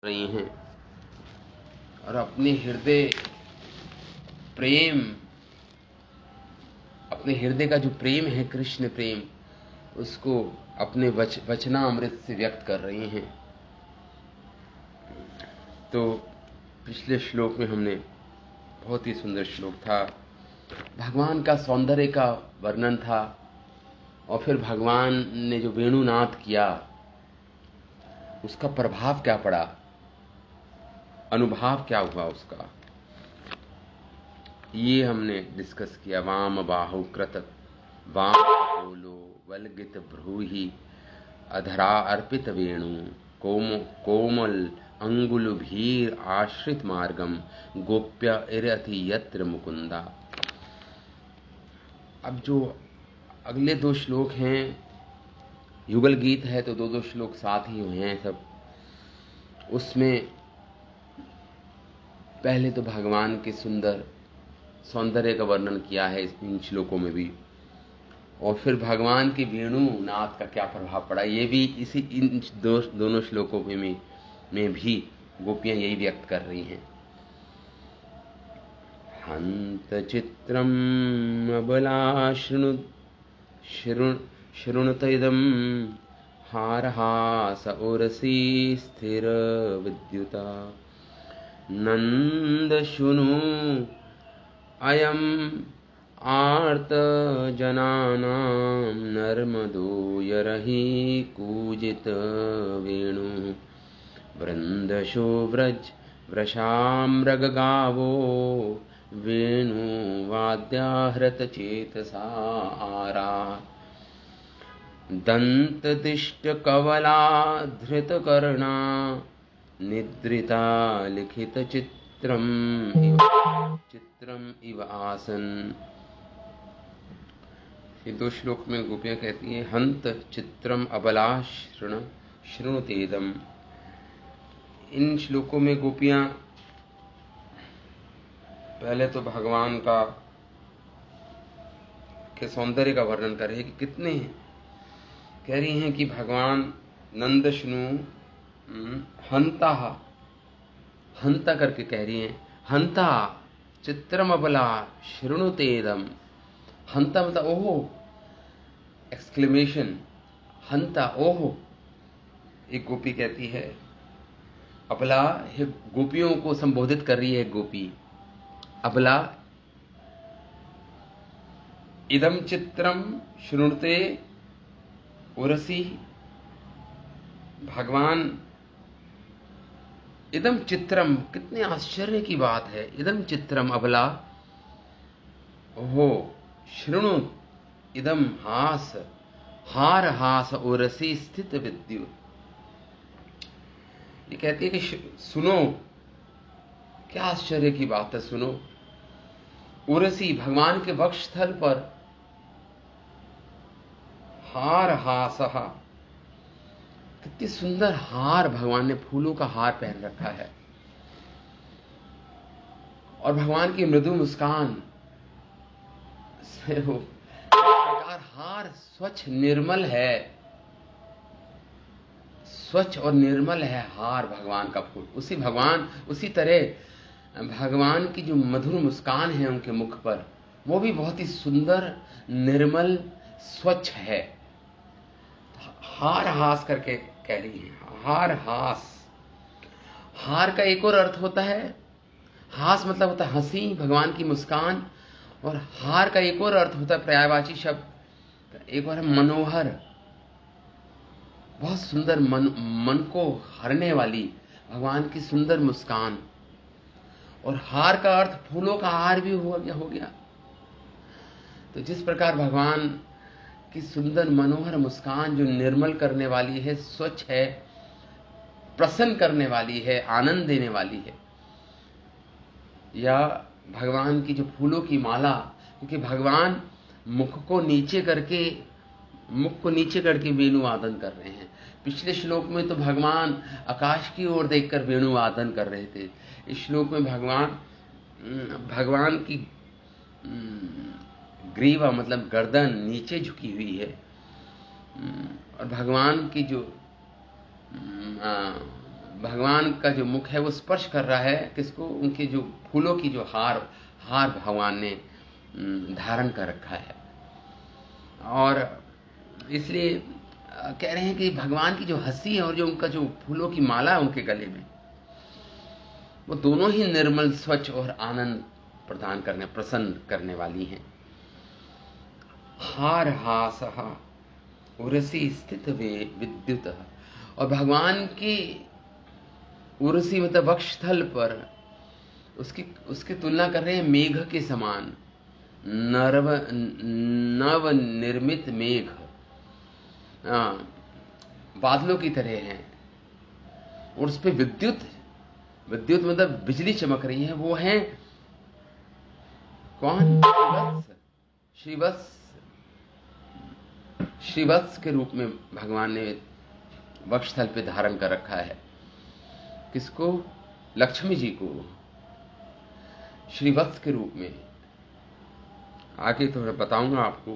रही हैं और अपने हृदय प्रेम, अपने हृदय का जो प्रेम है, कृष्ण प्रेम, उसको अपने वचनामृत से व्यक्त कर रही हैं। तो पिछले श्लोक में हमने बहुत ही सुंदर श्लोक था, भगवान का सौंदर्य का वर्णन था, और फिर भगवान ने जो वेणुनाद किया उसका प्रभाव क्या पड़ा, अनुभव क्या हुआ उसका, ये हमने डिस्कस किया। वाम बाहु कृत वाम कपोलो वल्गित भ्रूहि अधरा अर्पित वेणु कोमल अंगुल भीर आश्रित मार्गम गोप्य इरथि यत्र मुकुंदा। अब जो अगले दो श्लोक हैं, युगल गीत है तो दो श्लोक साथ ही हुए हैं सब। उसमें पहले तो भगवान के सुंदर सौंदर्य का वर्णन किया है इन श्लोकों में भी, और फिर भगवान की वेणु नाद का क्या प्रभाव पड़ा ये भी इसी इन दोनों श्लोकों में भी गोपियां यही व्यक्त कर रही हैं। हंत चित्रम अबला शृणुत इदम हारहास उरसी स्थिर विद्युता नंद शुनु अयम आर्त जनानां नर्मदो यरहि कूजित वेणु वृंदशो व्रज वृषामृग गावो वेणु वाद्याहृत चेतसा आरा दंतदिष्ट कवला धृत कर्णा निद्रिता लिखित चित्रम इव आसन। ये दो श्लोक में गोपियां कहती हैं, हंत चित्रम अबला शृणुतेदम। इन श्लोकों में गोपियां पहले तो भगवान का के सौंदर्य का वर्णन कर रही है कि कितने हैं। कह रही हैं कि भगवान नंदशनु हंता करके कह रही हैं, हंता चित्रम अबला शृणुतेदम। हंता मतलब ओहो, एक्सक्लेमेशन, हंता ओहो। एक गोपी कहती है, अबला है, गोपियों को संबोधित कर रही है गोपी, अबला इदम चित्रम शृणुते उरसी। भगवान इदम चित्रम, कितने आश्चर्य की बात है, इदम चित्रम अबला हो शृणु इदम हास हार हास उरसी स्थित विद्युत। ये कहती है कि सुनो, क्या आश्चर्य की बात है, सुनो। उरसी भगवान के वक्षस्थल पर हार हासहा, कितनी सुंदर हार, भगवान ने फूलों का हार पहन रखा है, और भगवान की मृदु मुस्कान से वो प्रकार हार स्वच्छ निर्मल है, स्वच्छ और निर्मल है हार भगवान का फूल। उसी तरह भगवान की जो मधुर मुस्कान है उनके मुख पर, वो भी बहुत ही सुंदर निर्मल स्वच्छ है। हार हास करके कह रही है, हार हास। हार का एक और अर्थ होता है, हास मतलब होता है हंसी, भगवान की मुस्कान, और हार का एक और अर्थ होता है पर्यायवाची शब्द, एक और है मनोहर, बहुत सुंदर, मन को हरने वाली भगवान की सुंदर मुस्कान। और हार का अर्थ फूलों का हार भी हो गया। तो जिस प्रकार भगवान की सुंदर मनोहर मुस्कान जो निर्मल करने वाली है, स्वच्छ है, प्रसन्न करने वाली है, आनंद देने वाली है, या भगवान की जो फूलों की माला, क्योंकि भगवान मुख को नीचे करके वेणु वादन कर रहे हैं। पिछले श्लोक में तो भगवान आकाश की ओर देखकर वेणु वादन कर रहे थे। इस श्लोक में भगवान की ग्रीवा मतलब गर्दन नीचे झुकी हुई है, और भगवान की जो भगवान का जो मुख है वो स्पर्श कर रहा है किसको, उनके जो फूलों की जो हार भगवान ने धारण कर रखा है। और इसलिए कह रहे हैं कि भगवान की जो हंसी है और जो उनका जो फूलों की माला है उनके गले में, वो दोनों ही निर्मल, स्वच्छ और आनंद प्रदान करने, प्रसन्न करने वाली हैं। हार हासहा उरसी स्थित वे विद्युत, और भगवान की उरसी मतलब वक्षस्थल पर उसकी तुलना कर रहे हैं मेघ के समान, नव निर्मित मेघ बादलों की तरह हैं, और उस पर विद्युत मतलब बिजली चमक रही है। वो है कौन? श्रीवत्स के रूप में भगवान ने वक्षस्थल पे धारण कर रखा है। किसको? लक्ष्मी जी को श्रीवत्स के रूप में। आगे तो मैं बताऊंगा आपको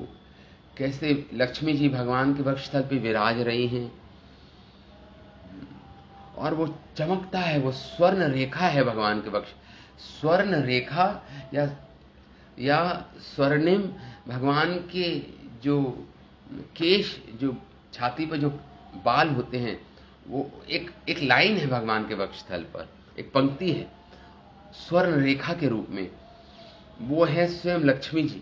कैसे लक्ष्मी जी भगवान के वक्षस्थल पे विराज रही हैं, और वो चमकता है, वो स्वर्ण रेखा है भगवान के वक्ष, स्वर्ण रेखा या स्वर्णिम। भगवान के जो केश, जो छाती पर जो बाल होते हैं, वो एक लाइन है भगवान के वक्षस्थल पर, एक पंक्ति है स्वर्ण रेखा के रूप में। वो है स्वयं लक्ष्मी जी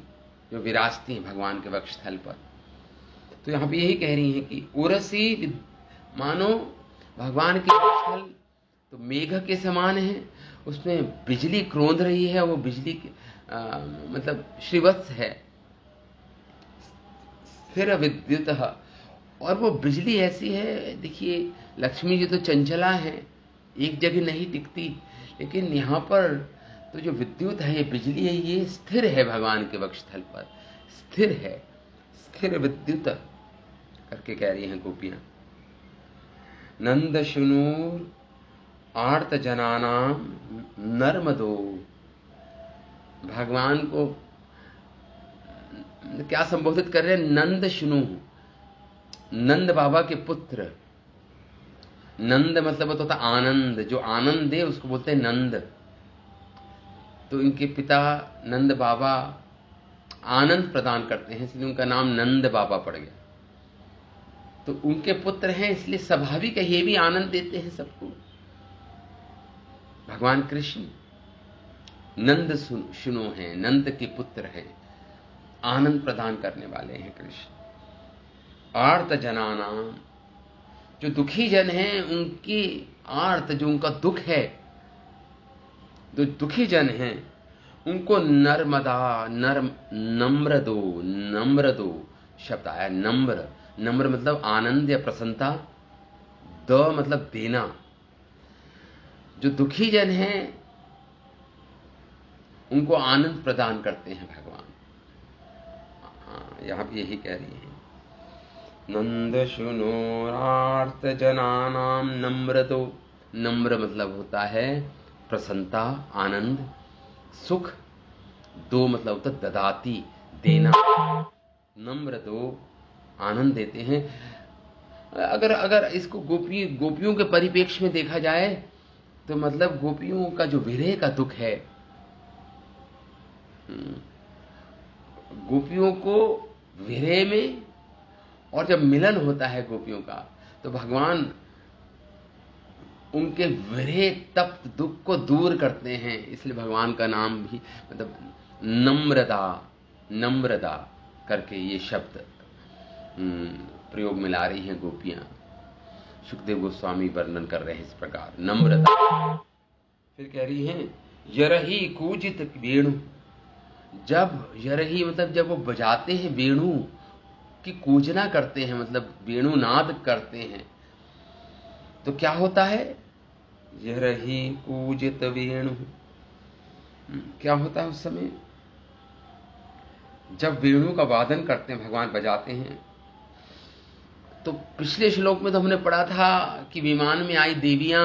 जो विराजती हैं भगवान के वक्षस्थल पर। तो यहां पे यही कह रही हैं कि उरसी, मानो भगवान के वक्षस्थल तो मेघ के समान है, उसमें बिजली क्रोंध रही है, वो बिजली मतलब श्रीवत्स है, स्थिर विद्युत, और वो बिजली ऐसी है। देखिए लक्ष्मी जी तो चंचला है, एक जगह नहीं टिकती, लेकिन यहां पर तो जो विद्युत है, ये बिजली है, ये स्थिर है भगवान के वक्षस्थल पर, स्थिर है, स्थिर विद्युत करके कह रही हैं गोपियां। नंद शुनूर आर्त जनानाम नर्मदो, भगवान को क्या संबोधित कर रहे हैं? नंद शुनु, नंद बाबा के पुत्र। नंद मतलब होता आनंद, जो आनंद दे उसको बोलते हैं नंद। तो इनके पिता नंद बाबा आनंद प्रदान करते हैं, इसलिए उनका नाम नंद बाबा पड़ गया। तो उनके पुत्र हैं, इसलिए स्वाभाविक है ये भी आनंद देते हैं सबको। भगवान कृष्ण नंद शुनो हैं, नंद के पुत्र हैं, आनंद प्रदान करने वाले हैं कृष्ण। आर्त जनानाम, जो दुखी जन हैं उनकी आर्त, जो उनका दुख है, जो दुखी जन हैं उनको नर्मदा, नम्र दो शब्द आया। नम्र मतलब आनंद या प्रसन्नता, द मतलब देना। जो दुखी जन हैं उनको आनंद प्रदान करते हैं भगवान। यहां पे यही कह रही है, नंद शुनोरार्त जनानाम नम्र दो। नम्र मतलब होता है प्रसन्नता, आनंद, सुख। दो मतलब होता ददाती, देना। नम्र दो, आनंद देते हैं। अगर इसको गोपियों के परिप्रेक्ष्य में देखा जाए तो मतलब गोपियों का जो विरह का दुख है, गोपियों को विरह में, और जब मिलन होता है गोपियों का तो भगवान उनके विरह तप्त दुख को दूर करते हैं। इसलिए भगवान का नाम भी मतलब नम्रता करके ये शब्द प्रयोग में ला रही हैं गोपियां। सुखदेव गोस्वामी वर्णन कर रहे हैं इस प्रकार नम्रता। फिर कह रही हैं यरही कूजित वेणु, जब यरही मतलब जब वो बजाते हैं वेणु की कूजना करते हैं, मतलब वेणु नाद करते हैं, तो क्या होता है? यरही कूजित वेणु, क्या होता है उस समय जब वेणु का वादन करते हैं, भगवान बजाते हैं। तो पिछले श्लोक में तो हमने पढ़ा था कि विमान में आई देवियां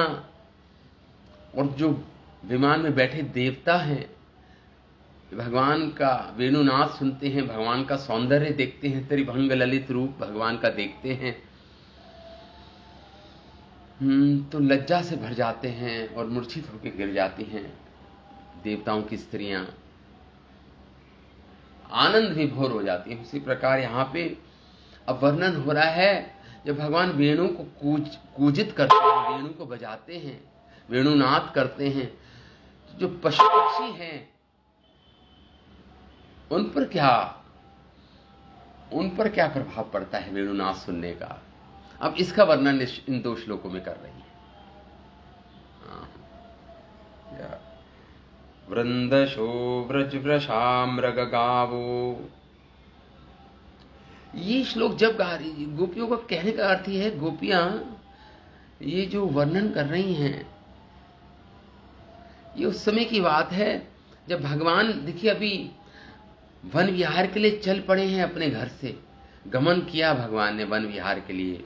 और जो विमान में बैठे देवता हैं भगवान का वेणुनाद सुनते हैं, भगवान का सौंदर्य देखते हैं, त्रिभंग ललित रूप भगवान का देखते हैं। तो लज्जा से भर जाते हैं और मूर्छित होकर गिर जाती हैं देवताओं की स्त्रियां, आनंद विभोर हो जाती हैं। उसी प्रकार यहां पे अब वर्णन हो रहा है, जब भगवान वेणु को कूजित करते हैं, वेणु को बजाते हैं, वेणुनाद करते हैं, जो पशु पक्षी हैं उन पर क्या प्रभाव पड़ता है वेणुनाद सुनने का। अब इसका वर्णन इन 2 श्लोकों में कर रही है। वृंदशो व्रजवृषामृगगावो, ये श्लोक जब गा रही, गोपियों का कहने का अर्थ ये है, गोपियां ये जो वर्णन कर रही हैं ये उस समय की बात है जब भगवान, देखिए अभी वन विहार के लिए चल पड़े हैं, अपने घर से गमन किया भगवान ने वन विहार के लिए।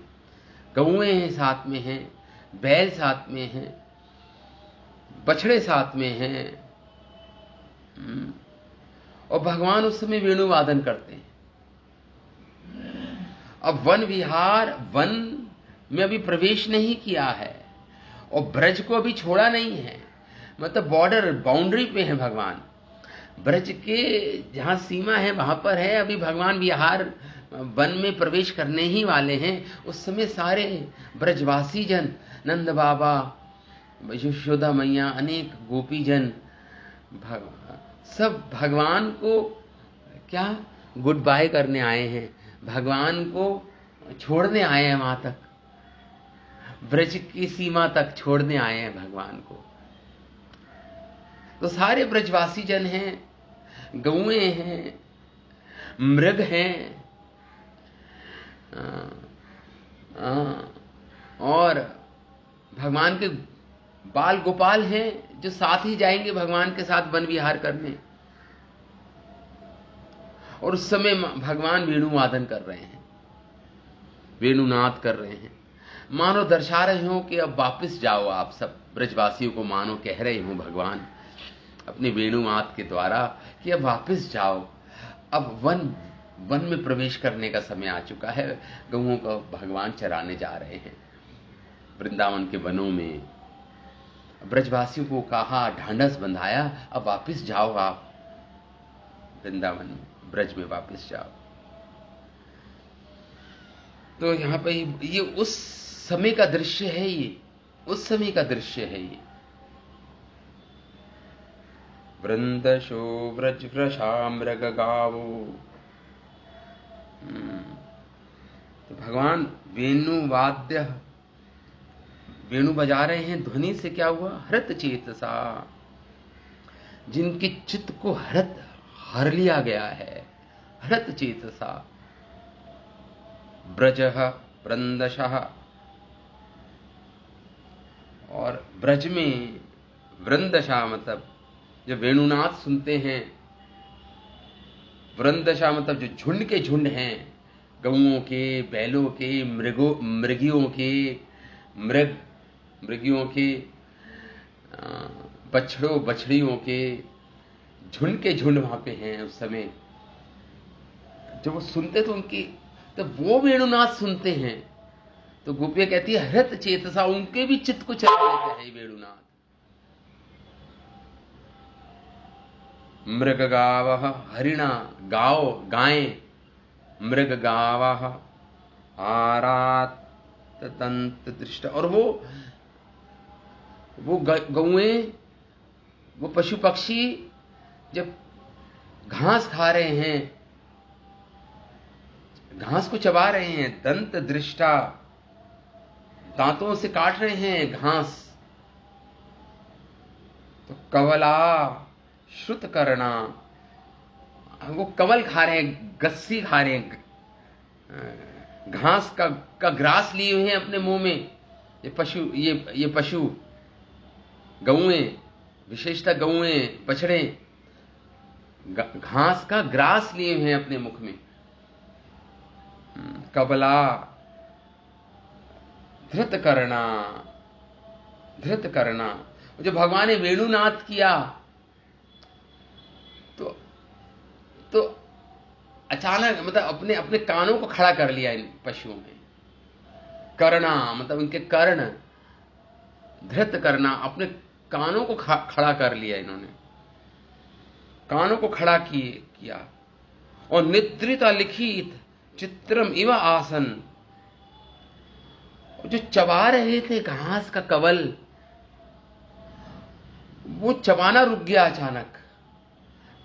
गौएं हैं साथ में हैं, बैल साथ में हैं, बछड़े साथ में हैं, और भगवान उस समय वेणु वादन करते हैं। अब वन विहार, वन में अभी प्रवेश नहीं किया है और ब्रज को अभी छोड़ा नहीं है, मतलब बॉर्डर, बाउंड्री पे है भगवान। ब्रज के जहां सीमा है वहां पर है, अभी भगवान विहार वन में प्रवेश करने ही वाले हैं। उस समय सारे ब्रजवासी जन, नंद बाबा, यशोदा मैया, अनेक गोपी जन सब भगवान को क्या गुड बाय करने आए हैं, भगवान को छोड़ने आए हैं, वहां तक ब्रज की सीमा तक छोड़ने आए हैं भगवान को। तो सारे ब्रजवासी जन हैं, गौएं हैं, मृग हैं, और भगवान के बाल गोपाल हैं जो साथ ही जाएंगे भगवान के साथ वन विहार करने। और उस समय भगवान वेणु वादन कर रहे हैं, वेणुनाद कर रहे हैं, मानो दर्शा रहे हो कि अब वापस जाओ। आप सब ब्रजवासियों को मानो कह रहे हो भगवान अपने वेणुनाद के द्वारा कि अब वापस जाओ, अब वन में प्रवेश करने का समय आ चुका है। गऊओं को भगवान चराने जा रहे हैं वृंदावन के वनों में। ब्रजवासियों को कहा, ढांढस बंधाया, अब वापस जाओ, आप वृंदावन में, ब्रज में वापस जाओ। तो यहां पे ये उस समय का दृश्य है, ये उस समय का दृश्य है। ये वृंदशो व्रजवृषामृगगावो, तो भगवान वेणु बजा रहे हैं। ध्वनि से क्या हुआ? हृत चेतसा, जिनके चित्त को हर लिया गया है। हृत चेतसा ब्रजः वृंदशः, और ब्रज में वृंदशा मतलब जो वेणुनाद सुनते हैं, वृंदशा मतलब जो झुंड के झुंड हैं, गऊओं के, बैलों के, मृगियों के, बछड़ों बछड़ियों के झुंड के झुंड वहां पे हैं। उस समय जब वो सुनते तो वो वेणुनाद सुनते हैं तो गोपियां कहती है हृत चेतसा, उनके भी चित्त को चला लेता है वेणुनाद। मृगगावः, हरिणा, गायें, मृगगावः आराततंत दृष्ट, और वो गौएं, वो पशु पक्षी जब घास खा रहे हैं, घास को चबा रहे हैं, दंत दृष्टा, दांतों से काट रहे हैं घास, तो कवला श्रुत करना, वो कवल खा रहे हैं, गस्सी खा रहे हैं, घास का ग्रास लिए हुए हैं अपने मुंह में। ये पशु गऊएं, विशेषतः गऊएं, बछड़े घास का ग्रास लिए हुए हैं अपने मुख में। कबला धृत करना, जो भगवान ने वेणुनाद किया तो अचानक मतलब अपने कानों को खड़ा कर लिया इन पशुओं में। करना मतलब उनके कर्ण, धृत करना, अपने कानों को खड़ा कर लिया इन्होंने, कानों को खड़ा किया। और निद्रिता लिखित चित्रम इव आसन, जो चबा रहे थे घास का कवल, वो चबाना रुक गया अचानक,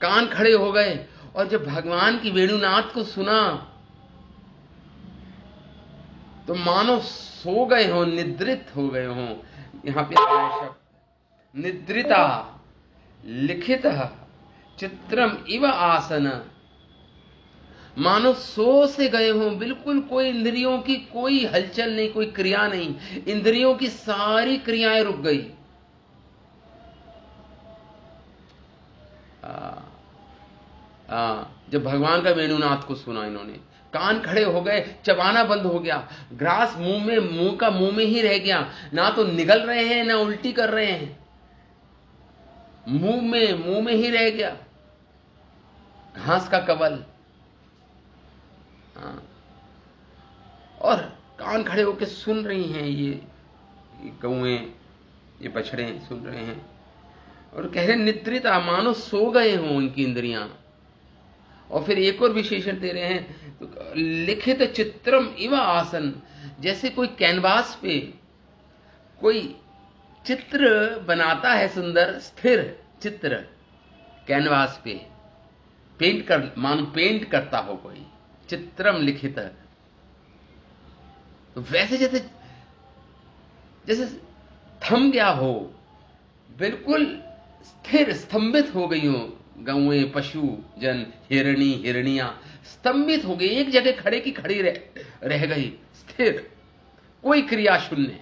कान खड़े हो गए। और जब भगवान की वेणुनाद को सुना तो मानो सो गए हों, निद्रित हो गए हों। यहां पे शब्द निद्रिता लिखित चित्रम इव आसन, मानो सो से गए हों, बिल्कुल कोई इंद्रियों की कोई हलचल नहीं, कोई क्रिया नहीं, इंद्रियों की सारी क्रियाएं रुक गई। जब भगवान का वेणुनाद को सुना इन्होंने, कान खड़े हो गए, चबाना बंद हो गया, ग्रास मुंह का मुंह में ही रह गया, ना तो निगल रहे हैं ना उल्टी कर रहे हैं, मुंह में ही रह गया घास का कवल। और कान खड़े होकर सुन रही हैं, ये गौएं, ये बछड़े सुन रहे हैं और कह रहे निद्रिता, मानो सो गए हों उनकी इंद्रियां। और फिर एक और विशेषण दे रहे हैं, तो लिखित चित्रम इव आसन, जैसे कोई कैनवास पे कोई चित्र बनाता है, सुंदर स्थिर चित्र कैनवास पे मानो पेंट करता हो कोई, चित्रम लिखित। तो वैसे जैसे थम गया हो, बिल्कुल स्थिर स्तंभित हो गई हो गौएं, पशु जन, हिरनियां स्तंभित हो गई, एक जगह खड़े की खड़ी रह गई, स्थिर, कोई क्रिया शून्य।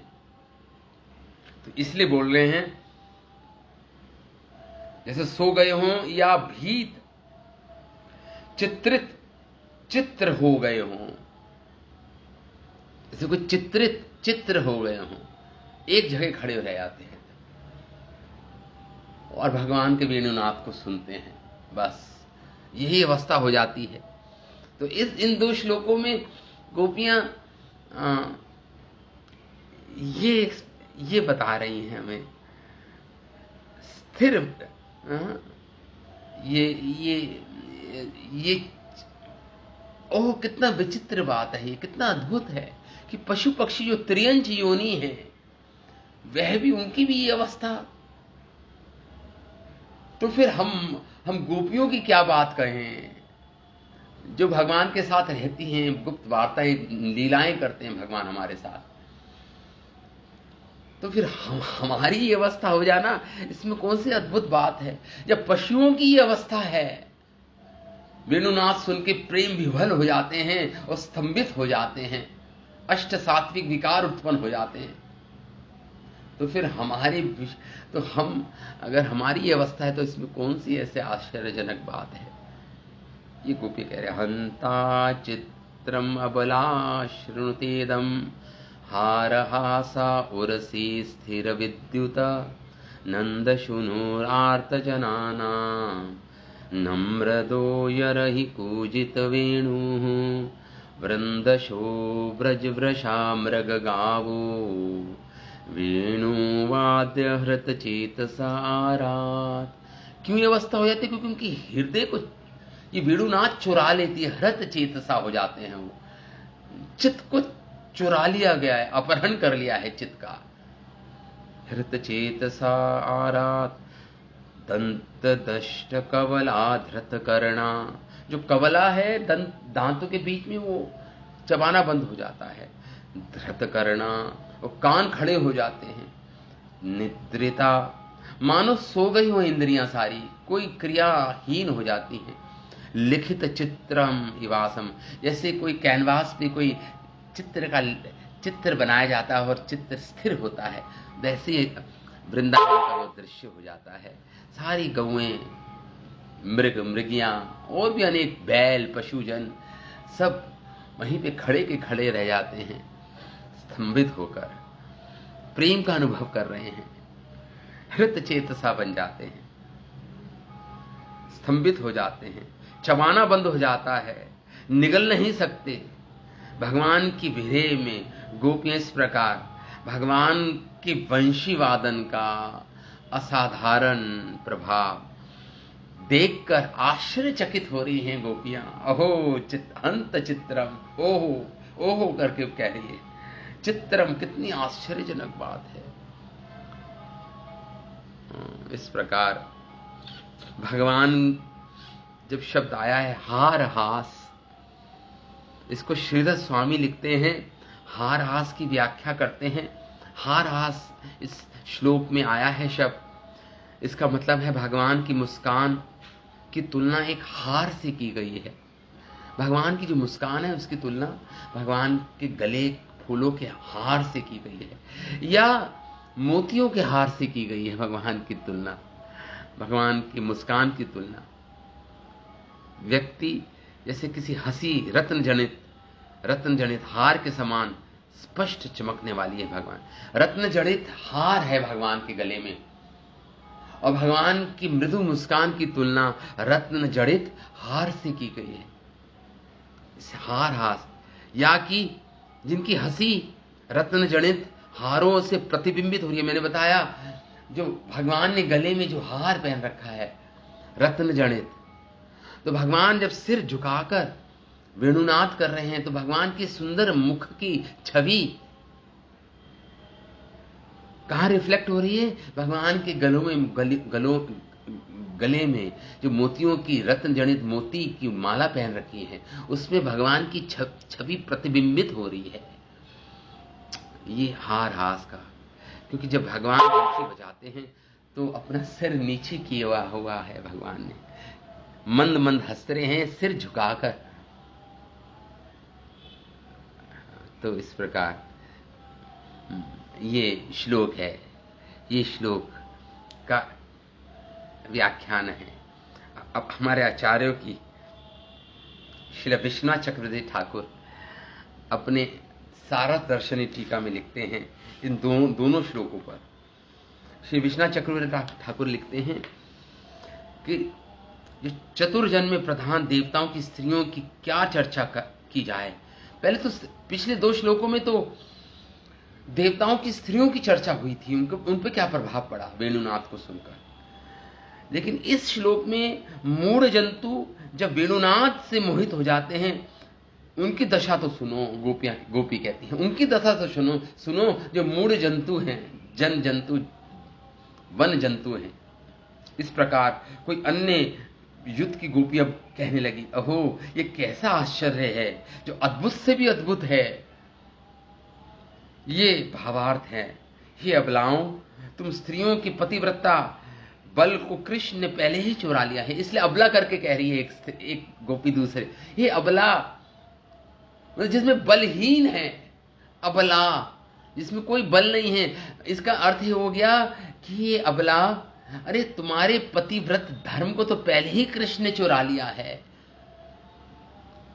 तो इसलिए बोल रहे हैं जैसे सो गए हों या भीत चित्र हो गए हों, जैसे कोई चित्र हो गए हों, एक जगह खड़े रह जाते हैं और भगवान के वेणुनाद को सुनते हैं, बस यही अवस्था हो जाती है। तो इन दो श्लोकों में गोपियां ये बता रही हैं हमें स्थिर, ये ओह कितना विचित्र बात है, ये कितना अद्भुत है कि पशु पक्षी जो त्रियंच योनि है, वह भी, उनकी भी ये अवस्था। तो फिर हम गोपियों की क्या बात कहें, जो भगवान के साथ रहती हैं, गुप्त वार्ताएं लीलाएं करते हैं भगवान हमारे साथ। तो फिर हमारी ये अवस्था हो जाना, इसमें कौन सी अद्भुत बात है। जब पशुओं की ये अवस्था है, वेणुनाद सुन के प्रेम विभल हो जाते हैं और स्तंभित हो जाते हैं, अष्ट सात्विक विकार उत्पन्न हो जाते हैं, तो फिर अगर हमारी ये अवस्था है तो इसमें कौन सी ऐसे आश्चर्यजनक बात है। ये गोपी कह रहे, हंता चित्रम अबला शृणुतेदम हारहासा उरसी स्थिर विद्युत नंद शुनूरार्त जनाना नम्रदो यरहि कूजित वेणु वृंदशो ब्रजवृषा मृग गावो वेणुवाद्य हृत चेतसा आरात। क्यों ये अवस्था हो जाती है? क्योंकि उनकी हृदय को ये वेणुनाद चुरा लेती है, हृत चेतसा हो जाते हैं, वो चित्त को चुरा लिया गया है, अपहरण कर लिया है चित्त का। हृत चेतसा आरात दंत दष्ट कवला धृत करना, जो कवला है दांतों के बीच में, वो चबाना बंद हो जाता है। धृत करना, वो कान खड़े हो जाते हैं। निद्रिता, मानो सो गई हो इंद्रियां सारी, कोई क्रियाहीन हो जाती हैं। लिखित चित्रम इवासम, जैसे कोई कैनवास पे कोई चित्र बनाया जाता है और चित्र स्थिर होता है, वैसे वृंदावन का वो दृश्य हो जाता है। सारी गौएं, मृगियां और भी अनेक बैल पशुजन सब वहीं पे खड़े के खड़े रह जाते हैं, स्तंभित होकर प्रेम का अनुभव कर रहे हैं, हृत चेतसा बन जाते हैं, स्तंभित हो जाते हैं, चबाना बंद हो जाता है, निगल नहीं सकते। भगवान की विरह में गोपियां इस प्रकार भगवान के वंशी वादन का असाधारण प्रभाव देखकर आश्चर्यचकित हो रही हैं गोपियां। अहो अंत चित्रम, ओहो ओहो करके कह रही है, चित्रम, कितनी आश्चर्यजनक बात है। इस प्रकार भगवान जब शब्द आया है हार हास, इसको श्रीधर स्वामी लिखते हैं, हार हास की व्याख्या करते हैं। हार हास इस श्लोक में आया है शब्द, इसका मतलब है भगवान की मुस्कान की तुलना एक हार से की गई है। भगवान की जो मुस्कान है उसकी तुलना भगवान के गले फूलों के हार से की गई है, या मोतियों के हार से की गई है। भगवान की तुलना, भगवान की मुस्कान की तुलना व्यक्ति जैसे किसी हंसी रत्न जनित हार के समान स्पष्ट चमकने वाली है। भगवान रत्न जड़ित हार है भगवान के गले में, और भगवान की मृदु मुस्कान की तुलना रत्न जड़ित हार से की गई है। हार हास, या कि जिनकी हंसी रत्न जड़ित हारों से प्रतिबिंबित हो रही है। मैंने बताया जो भगवान ने गले में जो हार पहन रखा है रत्न जड़ित, तो भगवान जब सिर झुकाकर वेणुनाद कर रहे हैं तो भगवान की सुंदर मुख की छवि कहां रिफ्लेक्ट हो रही है? भगवान के गले में जो मोतियों की रत्न जड़ित मोती की माला पहन रखी है उसमें भगवान की छवि प्रतिबिंबित हो रही है। ये हार हास का, क्योंकि जब भगवान बंशी बजाते हैं तो अपना सिर नीचे किया हुआ है भगवान ने, मंद मंद हंस रहे हैं सिर झुकाकर। तो इस प्रकार ये श्लोक है, ये श्लोक का व्याख्यान है। अब हमारे आचार्यों की श्री विश्वनाथ चक्रवर्ती ठाकुर अपने सारा दर्शनी टीका में लिखते हैं इन दोनों श्लोकों पर। श्री विश्वनाथ चक्रवर्ती ठाकुर लिखते हैं कि जो चतुर्जन में प्रधान देवताओं की स्त्रियों की क्या चर्चा की जाए। पहले तो पिछले 2 श्लोकों में तो देवताओं की स्त्रियों की चर्चा हुई थी, उन पर क्या प्रभाव पड़ा वेणुनाद को सुनकर। लेकिन इस श्लोक में मूढ़ जंतु जब वेणुनाद से मोहित हो जाते हैं उनकी दशा तो सुनो। गोपी कहती हैं उनकी दशा तो सुनो जो मूढ़ जंतु हैं, जन जंतु, वन जंतु हैं। इस प्रकार कोई अन्य युद्ध की गोपी अब कहने लगी, अहो ये कैसा आश्चर्य है जो अद्भुत से भी अद्भुत है। ये भावार्थ है, हे अबलाओं, तुम स्त्रियों की पतिव्रता बल को कृष्ण ने पहले ही चुरा लिया है। इसलिए अबला करके कह रही है एक गोपी दूसरे, ये अबला जिसमें बलहीन है, अबला जिसमें कोई बल नहीं है। इसका अर्थ ये हो गया कि ये अबला, अरे तुम्हारे पतिव्रत धर्म को तो पहले ही कृष्ण ने चुरा लिया है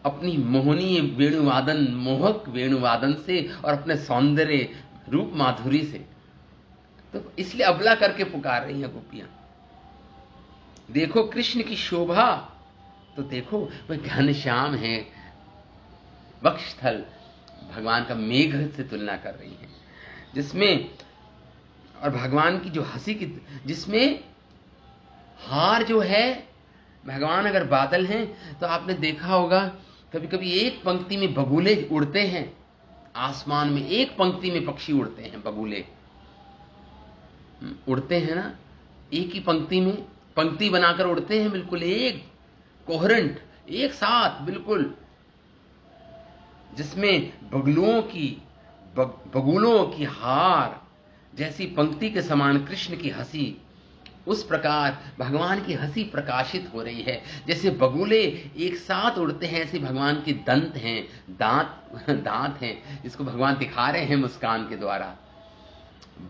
अपनी मोहनीय वेणुवादन, मोहक वेणुवादन से और अपने सौंदर्य रूप माधुरी से। तो इसलिए अबला करके पुकार रही हैं गोपियां। देखो कृष्ण की शोभा, तो देखो वह घनश्याम है, वक्षस्थल भगवान का मेघ से तुलना कर रही है जिसमें, और भगवान की जो हंसी की, जिसमें हार जो है, भगवान अगर बादल हैं तो आपने देखा होगा कभी कभी एक पंक्ति में बगुले उड़ते हैं आसमान में, एक पंक्ति में पक्षी उड़ते हैं, बगुले उड़ते हैं ना, एक ही पंक्ति में पंक्ति बनाकर उड़ते हैं, बिल्कुल एक कोहरेंट, एक साथ बिल्कुल, जिसमें बगुलों की हार जैसी पंक्ति के समान कृष्ण की हंसी, उस प्रकार भगवान की हंसी प्रकाशित हो रही है। जैसे बगुले एक साथ उड़ते हैं ऐसे भगवान के दंत हैं, दांत हैं, जिसको भगवान दिखा रहे हैं मुस्कान के द्वारा।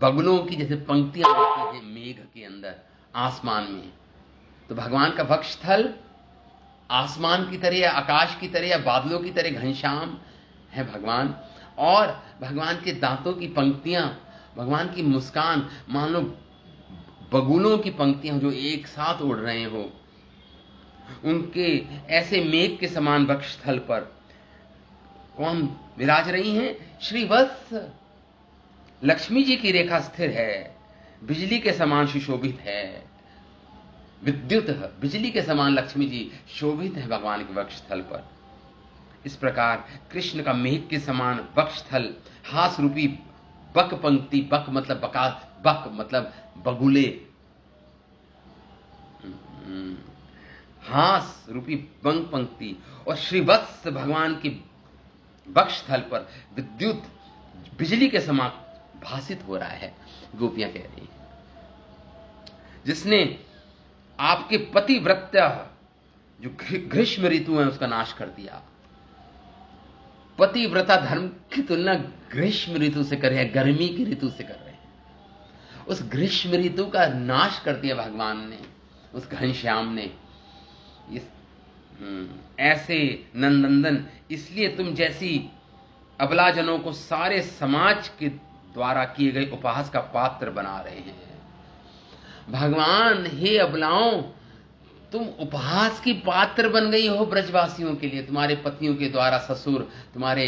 बगुलों की जैसे पंक्तियां उड़ती हैं मेघ के अंदर आसमान में, तो भगवान का वक्षस्थल आसमान की तरह या आकाश की तरह या बादलों की तरह घनश्याम है भगवान, और भगवान के दांतों की पंक्तियां, भगवान की मुस्कान, मान लो बगुलों की पंक्तियां जो एक साथ उड़ रहे हो, उनके ऐसे मेघ के समान वक्षस्थल पर कौन विराज रही हैं? श्री वत्स, लक्ष्मी जी की रेखा स्थिर है, बिजली के समान सुशोभित है। विद्युत बिजली के समान लक्ष्मी जी शोभित है भगवान के वक्षस्थल पर। इस प्रकार कृष्ण का मेघ के समान वक्षस्थल हास रूपी बक पंक्ति, बक मतलब बका, बक मतलब बगुले, हास रूपी बंग पंक्ति और श्रीवत्स भगवान के वक्षस्थल पर विद्युत बिजली के समान भासित हो रहा है। गोपियां कह रही हैं, जिसने आपके पतिव्रत्या जो ग्रीष्म ऋतु है उसका नाश कर दिया। पतिव्रता धर्म की तुलना ग्रीष्म ऋतु से कर रहे हैं, गर्मी की ऋतु से कर रहे हैं। उस ग्रीष्म ऋतु का नाश कर दिया भगवान ने, उस घनश्याम ने। इस ऐसे नंदनंदन, इसलिए तुम जैसी अबलाजनों को सारे समाज के द्वारा किए गए उपहास का पात्र बना रहे हैं। भगवान, हे अबलाओं, तुम उपहास की पात्र बन गई हो ब्रजवासियों के लिए। तुम्हारे पतियों के द्वारा, ससुर, तुम्हारे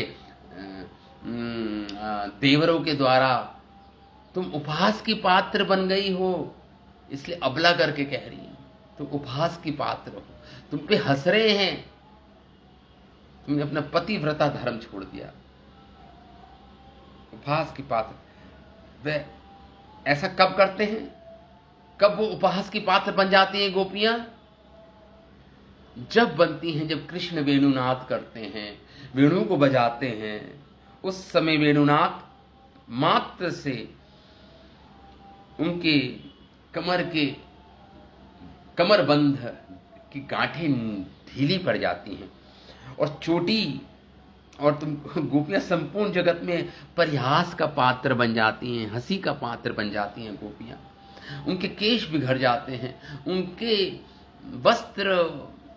देवरों के द्वारा तुम उपहास की पात्र बन गई हो, इसलिए अबला करके कह रही है। तुम उपहास की पात्र हो, तुम पे हंस रहे हैं। तुमने अपना पतिव्रता धर्म छोड़ दिया, उपहास की पात्र। वे ऐसा कब करते हैं? कब वो उपहास की पात्र बन जाती हैं गोपियां? जब बनती हैं, जब कृष्ण वेणुनाद करते हैं, वेणु को बजाते हैं। उस समय वेणुनाद मात्र से उनके कमरबंध की गांठें ढीली पड़ जाती हैं और चोटी, और तुम गोपियां संपूर्ण जगत में परिहास का पात्र बन जाती हैं, हंसी का पात्र बन जाती हैं गोपियां। उनके केश बिखर जाते हैं, उनके वस्त्र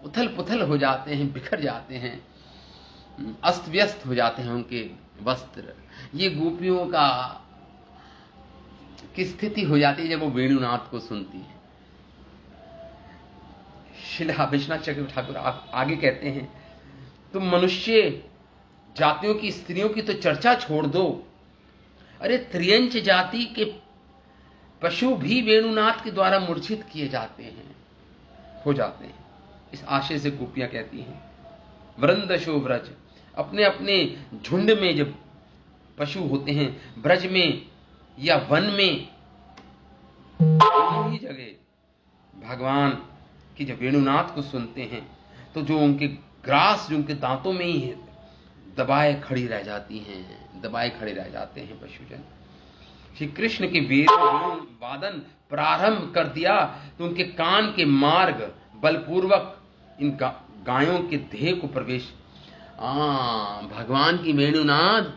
उथल पुथल हो जाते हैं, बिखर जाते हैं, अस्त व्यस्त हो जाते हैं उनके वस्त्र। ये गोपियों की स्थिति हो जाती है जब वो वेणुनाथ को सुनती है। श्रील विश्वनाथ चक्रवर्ती ठाकुर आगे कहते हैं, तुम मनुष्य जातियों की स्त्रियों की तो चर्चा छोड़ दो। अरे त्रियंच जाति के पशु भी वेणुनाथ के द्वारा मूर्छित किए जाते हैं, हो जाते हैं। इस आशय से गोपियां कहती हैं, वृंदशो व्रज, अपने अपने झुंड में जब पशु होते हैं, ब्रज में या वन में, दोनों ही जगह भगवान की जब वेणुनाथ को सुनते हैं तो जो उनके ग्रास, जो उनके दांतों में ही दबाए खड़ी रह जाती हैं, दबाए खड़े रह जाते हैं पशुजन। श्री कृष्ण के वेद वादन प्रारंभ कर दिया तो उनके कान के मार्ग बलपूर्वक इन गायों के देह को प्रवेश, भगवान की वेणुनाद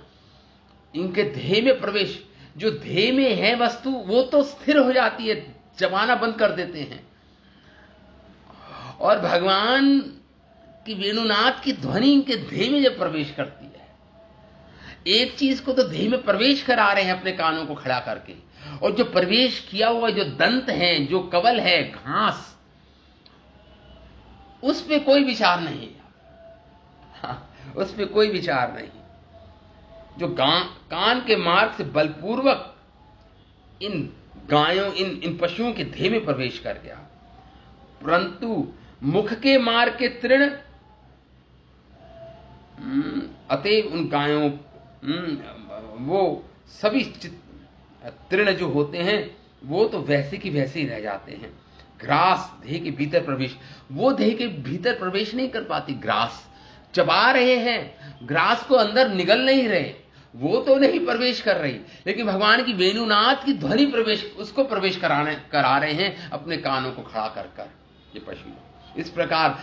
इनके देह में प्रवेश। जो देह में है वस्तु वो तो स्थिर हो जाती है, जमाना बंद कर देते हैं, और भगवान की वेणुनाद की ध्वनि इनके देह में जब प्रवेश करती है, एक चीज को तो देह में प्रवेश करा रहे हैं अपने कानों को खड़ा करके, और जो प्रवेश किया हुआ जो दंत है, जो कवल है, घास, उस पे कोई विचार नहीं। उस पे कोई विचार नहीं। जो कान के मार्ग से बलपूर्वक इन गायों, इन पशुओं के देह में प्रवेश कर गया, परंतु मुख के मार्ग के तृण, अतएव उन गायों, वो सभी तृण जो होते हैं वो तो वैसे की वैसे ही रह जाते हैं। ग्रास देह के भीतर प्रवेश, वो देह के भीतर प्रवेश नहीं कर पाती। ग्रास चबा रहे हैं, ग्रास को अंदर निगल नहीं रहे, वो तो नहीं प्रवेश कर रही, लेकिन भगवान की वेणुनाथ की ध्वनि प्रवेश, उसको प्रवेश करा रहे हैं अपने कानों को खड़ा कर कर ये पशु। इस प्रकार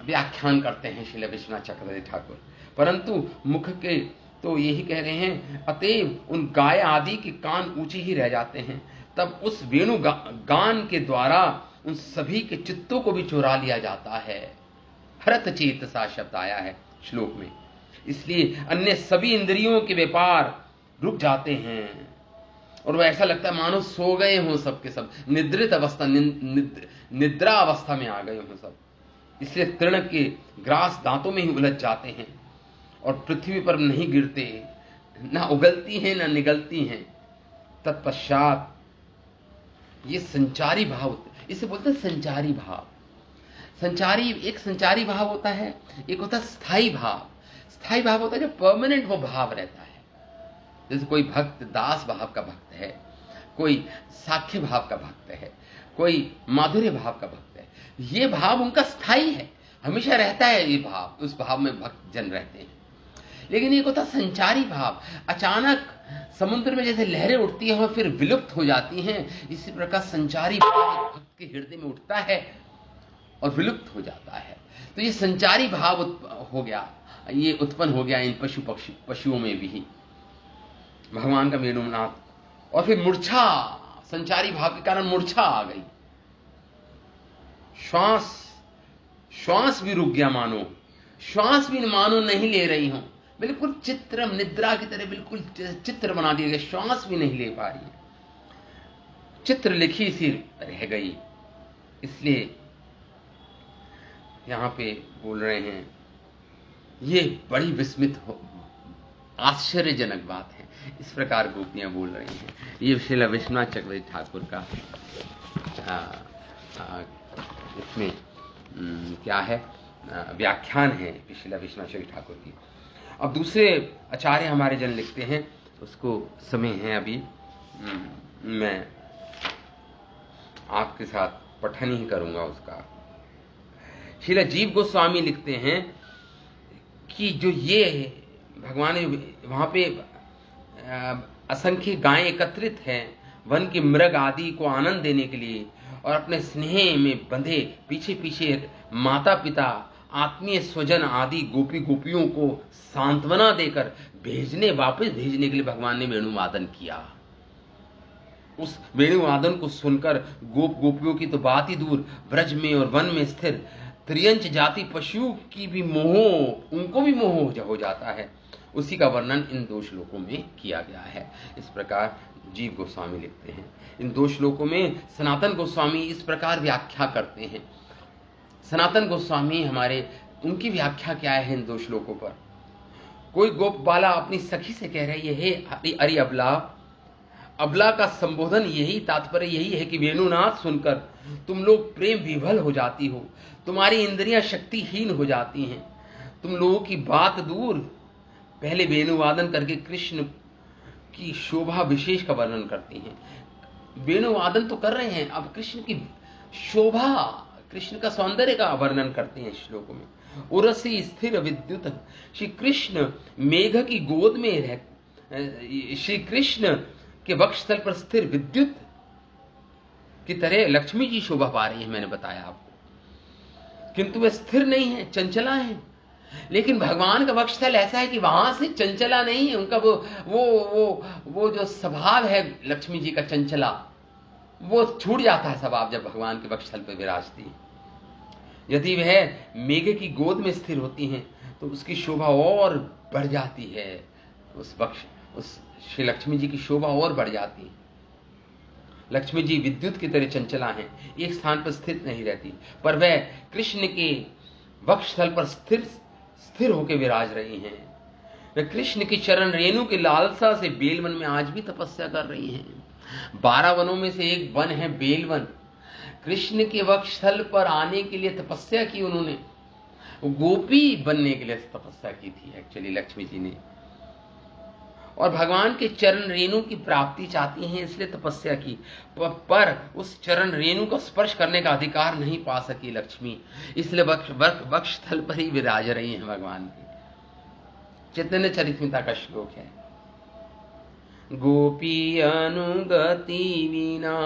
व्याख्यान करते हैं श्रील विश्वनाथ चक्रवर्ती ठाकुर। परंतु मुख के तो यही कह रहे हैं, अतएव उन गाय आदि के कान ऊंचे ही रह जाते हैं। तब उस वेणु गान के द्वारा उन सभी के चित्तों को भी चुरा लिया जाता है। हरत चेतसा शब्द आया है श्लोक में, इसलिए अन्य सभी इंद्रियों के व्यापार रुक जाते हैं और वो ऐसा लगता है मानो सो गए हों, सबके सब निद्रित अवस्था, निद्रा अवस्था में आ गए हों सब। इसलिए तृण के ग्रास दांतों में ही उलझ जाते हैं और पृथ्वी पर नहीं गिरते। ना उगलती हैं ना निगलती हैं। तत्पश्चात ये संचारी भाव, इसे बोलते हैं संचारी भाव। संचारी, एक संचारी भाव होता है, एक होता है स्थाई भाव। स्थाई भाव होता है जो परमानेंट वो भाव रहता है। जैसे कोई भक्त दास भाव का भक्त है, कोई साख्य भाव का भक्त है, कोई माधुर्य भाव का भक्त है। ये भाव उनका स्थाई है, हमेशा रहता है ये भाव, उस भाव में भक्त जन रहते हैं। लेकिन एक होता संचारी भाव, अचानक समुद्र में जैसे लहरें उठती हैं और फिर विलुप्त हो जाती हैं, इसी प्रकार संचारी भाव एक भक्त के हृदय में उठता है और विलुप्त हो जाता है। तो ये संचारी भाव हो गया, ये उत्पन्न हो गया इन पशुओं में भी भगवान का वेणुनाद। और फिर मूर्छा, संचारी भाव के कारण मूर्छा आ गई, श्वास भी रुक गया, मानो श्वास भी मानो नहीं ले रही हूं, बिल्कुल चित्र निद्रा की तरह बिल्कुल चित्र बना दिया गया, श्वास भी नहीं ले पा रही है, चित्र लिखी सी रह गई। इसलिए यहां पे बोल रहे हैं ये बड़ी विस्मित हो, आश्चर्यजनक बात है। इस प्रकार गोपियां बोल रही हैं। ये श्रील विश्वनाथ चक्रवर्ती ठाकुर का इसमें क्या है, व्याख्यान है श्रील विश्वनाथ चक्रवर्ती ठाकुर की। अब दूसरे आचार्य हमारे जन लिखते हैं, उसको समय है अभी, मैं आपके साथ पठन ही करूंगा उसका। श्रील जीव गोस्वामी लिखते हैं कि जो ये भगवान वहां पे असंख्य गायें एकत्रित हैं वन के मृग आदि को आनंद देने के लिए, और अपने स्नेह में बंधे पीछे पीछे माता पिता आत्मीय स्वजन आदि गोपी गोपियों को सांत्वना देकर वापस भेजने के लिए भगवान ने वेणुवादन किया। उस वेणुवादन को सुनकर गोपियों की तो बात ही दूर, ब्रज में और वन में स्थिर त्रियंच जाति पशु की भी उनको भी मोह हो जाता है। उसी का वर्णन इन 2 श्लोकों में किया गया है। इस प्रकार जीव गोस्वामी लिखते हैं। इन 2 श्लोकों में सनातन गोस्वामी इस प्रकार व्याख्या करते हैं। सनातन गोस्वामी हमारे, उनकी व्याख्या क्या है इन 2 श्लोकों पर। कोई गोपबाला अपनी सखी से कह रही है, हे अरे अबला का संबोधन यही तात्पर्य यही है कि वेणुनाद सुनकर तुम लोग प्रेम विभल हो जाती हो, तुम्हारी इंद्रियां शक्तिहीन हो जाती हैं, तुम लोगों की बात दूर, पहले वेणुवादन करके कृष्ण की शोभा विशेष का वर्णन करती हैं। वेणुवादन तो कर रहे हैं, अब कृष्ण की शोभा, कृष्ण का सौंदर्य का वर्णन करते हैं श्लोकों में। उरसी स्थिर विद्युत, श्री कृष्ण मेघ की गोद में रह, श्री कृष्ण के वक्षस्थल पर स्थिर विद्युत की तरह लक्ष्मी जी शोभा पा रही है, मैंने बताया आपको। किंतु वे स्थिर नहीं है, चंचला है। लेकिन भगवान का वक्षस्थल ऐसा है कि वहां से चंचला नहीं है, उनका वो जो स्वभाव है लक्ष्मी जी का चंचला, वो छूट जाता है स्वभाव जब भगवान के वक्षस्थल पर विराजती है। यदि वह मेघ की गोद में स्थिर होती हैं तो उसकी शोभा और बढ़ जाती है, उस श्री लक्ष्मी जी की शोभा और बढ़ जाती है। लक्ष्मी जी विद्युत की तरह चंचला हैं, एक स्थान पर स्थिर नहीं रहती, पर वह कृष्ण के वक्षस्थल पर स्थिर होकर विराज रही हैं। वे कृष्ण की चरण रेणु की लालसा से बेलवन में आज भी तपस्या कर रही हैं। 12 वनों में से एक वन है बेलवन। कृष्ण के वक्षस्थल पर आने के लिए तपस्या की उन्होंने, गोपी बनने के लिए तपस्या की थी एक्चुअली लक्ष्मी जी ने, और भगवान के चरण रेणु की प्राप्ति चाहती हैं इसलिए तपस्या की, पर उस चरण रेणु को स्पर्श करने का अधिकार नहीं पा सकी लक्ष्मी, इसलिए वक्षस्थल पर ही विराज रही हैं भगवान की। चैतन्य चरितमिता का श्लोक है, गोपी अनुगति विना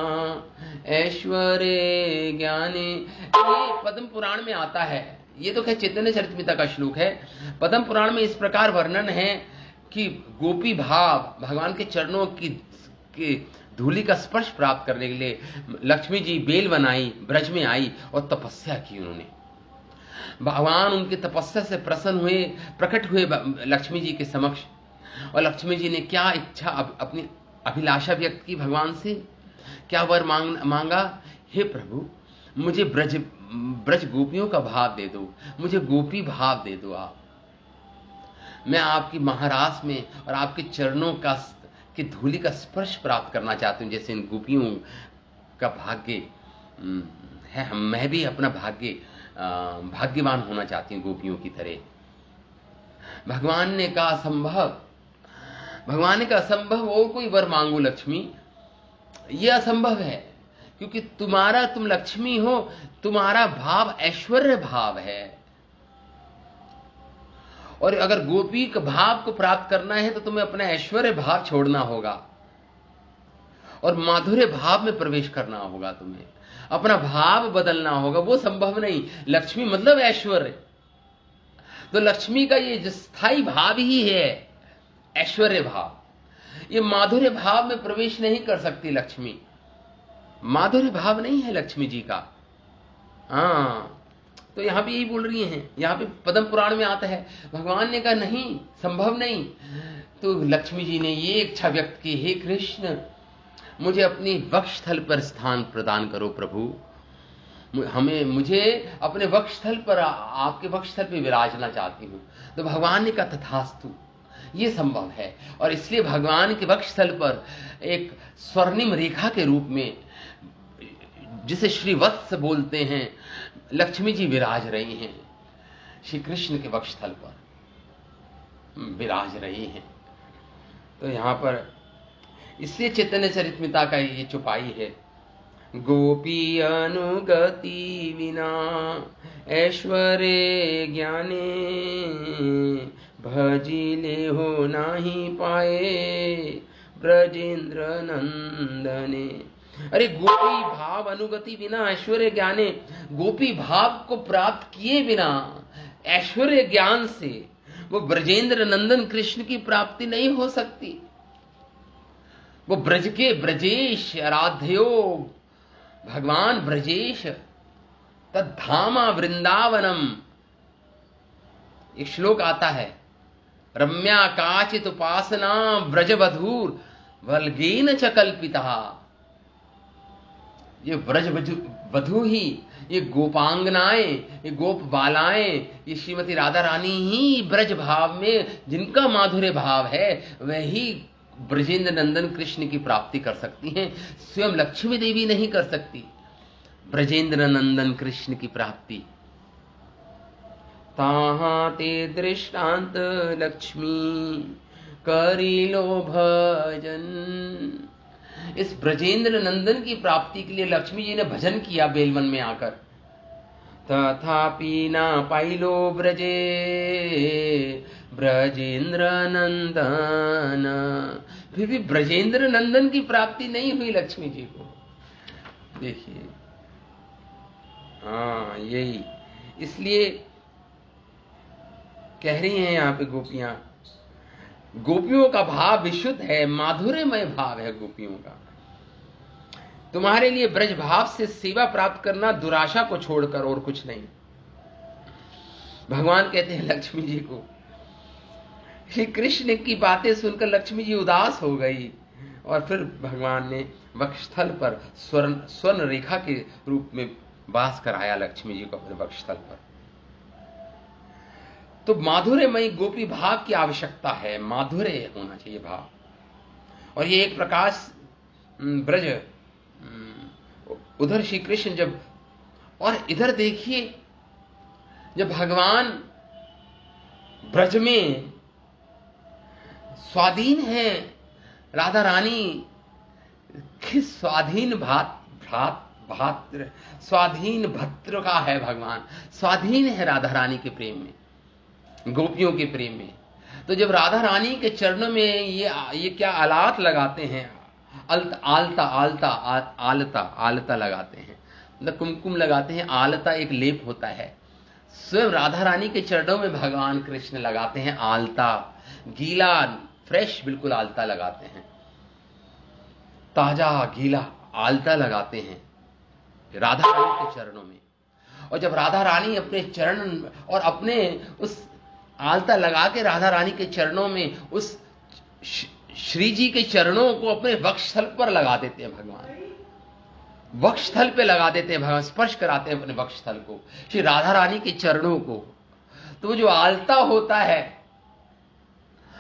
ऐश्वर्य ज्ञाने, ये पद्म पुराण में आता है। ये तो खैर चैतन्य चरितमिता का श्लोक है। पद्म पुराण में इस प्रकार वर्णन है कि गोपी भाव भगवान के चरणों की धूलि का स्पर्श प्राप्त करने के लिए लक्ष्मी जी बेलवन आई, ब्रज में आई और तपस्या की उन्होंने। भगवान उनकी तपस्या से प्रसन्न हुए, प्रकट हुए लक्ष्मी जी के समक्ष, और लक्ष्मी जी ने क्या इच्छा, अपनी अभिलाषा व्यक्त की भगवान से। क्या वर मांगा, हे प्रभु मुझे ब्रज गोपियों का भाव दे दो, मुझे गोपी भाव दे दो आप। मैं आपकी महारास में और आपके चरणों की धूलि का स्पर्श प्राप्त करना चाहती हूं, जैसे इन गोपियों का भाग्य है। मैं भी अपना भाग्यवान होना चाहती हूं गोपियों की तरह। भगवान ने कहा असंभव और कोई वर मांगो लक्ष्मी, यह असंभव है, क्योंकि तुम लक्ष्मी हो, तुम्हारा भाव ऐश्वर्य भाव है। और अगर गोपी के भाव को प्राप्त करना है तो तुम्हें अपना ऐश्वर्य भाव छोड़ना होगा और माधुर्य भाव में प्रवेश करना होगा। तुम्हें अपना भाव बदलना होगा, वो संभव नहीं। लक्ष्मी मतलब ऐश्वर्य, तो लक्ष्मी का ये जो स्थायी भाव ही है ऐश्वर्य भाव, ये माधुर्य भाव में प्रवेश नहीं कर सकती लक्ष्मी। माधुर्य भाव नहीं है लक्ष्मी जी का। तो यहां भी यही बोल रही हैं। यहां पे पद्म पुराण में आता है, भगवान ने कहा नहीं, संभव नहीं। तो लक्ष्मी जी ने ये इच्छा व्यक्त की, हे कृष्ण, मुझे अपनी वक्षस्थल पर स्थान प्रदान करो प्रभु। मुझे अपने वक्षस्थल पर, आपके वक्षस्थल पर विराजना चाहती हूं। तो भगवान ने कहा तथास्तु, ये संभव है। और इसलिए भगवान के वक्षस्थल पर एक स्वर्णिम रेखा के रूप में, जिसे श्री वत्स बोलते हैं, लक्ष्मी जी विराज रही हैं। श्री कृष्ण के वक्षस्थल पर विराज रही हैं। तो यहां पर इसलिए चैतन्य चरितमिता का ये चौपाई है, गोपी अनुगति विना ऐश्वर्य ज्ञाने, भजिले हो नाही पाए ब्रजेंद्र नंदने। अरे गोपी भाव अनुगति बिना ऐश्वर्य ज्ञाने, गोपी भाव को प्राप्त किए बिना ऐश्वर्य ज्ञान से वो ब्रजेंद्र नंदन कृष्ण की प्राप्ति नहीं हो सकती। वो ब्रज के ब्रजेश आराध्यो भगवान ब्रजेश तद्धामा वृंदावनम। एक श्लोक आता है, रम्या काचित उपासना ब्रजवधूर वल्गेन च कल्पिता। ये ब्रज वधू ही, ये गोपांगनाएं, ये गोप बालाएं, ये श्रीमती राधा रानी ही ब्रज भाव में जिनका माधुर्य भाव है, वही ब्रजेंद्र नंदन कृष्ण की प्राप्ति कर सकती हैं। स्वयं लक्ष्मी देवी नहीं कर सकती ब्रजेंद्र नंदन कृष्ण की प्राप्ति। ताहां ते दृष्टांत लक्ष्मी करिलो भजन। इस ब्रजेंद्र नंदन की प्राप्ति के लिए लक्ष्मी जी ने भजन किया बेलवन में आकर। तथापि ना पाइलो ब्रजे ब्रजेंद्र नंदन, फिर भी ब्रजेंद्र नंदन की प्राप्ति नहीं हुई लक्ष्मी जी को। देखिए, यही इसलिए कह रही हैं यहां पे गोपियां, गोपियों का भाव विशुद्ध है, माधुर्यमय भाव है गोपियों का। तुम्हारे लिए ब्रज भाव से सेवा प्राप्त करना दुराशा को छोड़कर और कुछ नहीं। भगवान कहते हैं लक्ष्मी जी को, श्री कृष्ण की बातें सुनकर लक्ष्मी जी उदास हो गई और फिर भगवान ने वक्षस्थल पर स्वर्ण रेखा के रूप में वास कराया लक्ष्मी जी को अपने वक्षस्थल पर। तो माधुर्यमयी गोपी भाव की आवश्यकता है, माधुर्य होना चाहिए भाव। और ये एक प्रकाश ब्रज, उधर श्री कृष्ण जब, और इधर देखिए जब भगवान ब्रज में स्वाधीन है, राधा रानी किस स्वाधीन स्वाधीन भद्र का है भगवान, स्वाधीन है राधा रानी के प्रेम में, गोपियों के प्रेम में। तो जब राधा रानी के चरणों में ये क्या आलात लगाते हैं, आलता लगाते हैं, मतलब कुमकुम लगाते हैं। आलता एक लेप होता है, स्वयं राधा रानी के चरणों में भगवान कृष्ण लगाते हैं आलता, गीला फ्रेश बिल्कुल आलता लगाते हैं, ताजा गीला आलता लगाते हैं राधा रानी के चरणों में। और जब राधा रानी अपने चरण और अपने उस आलता लगा के राधा रानी के चरणों में उस श्री जी के चरणों को अपने वक्षस्थल पर लगा देते हैं भगवान, वक्षस्थल पे लगा देते हैं भगवान, स्पर्श कराते हैं अपने वक्षस्थल को, श्री राधा रानी के चरणों को। तो जो आलता होता है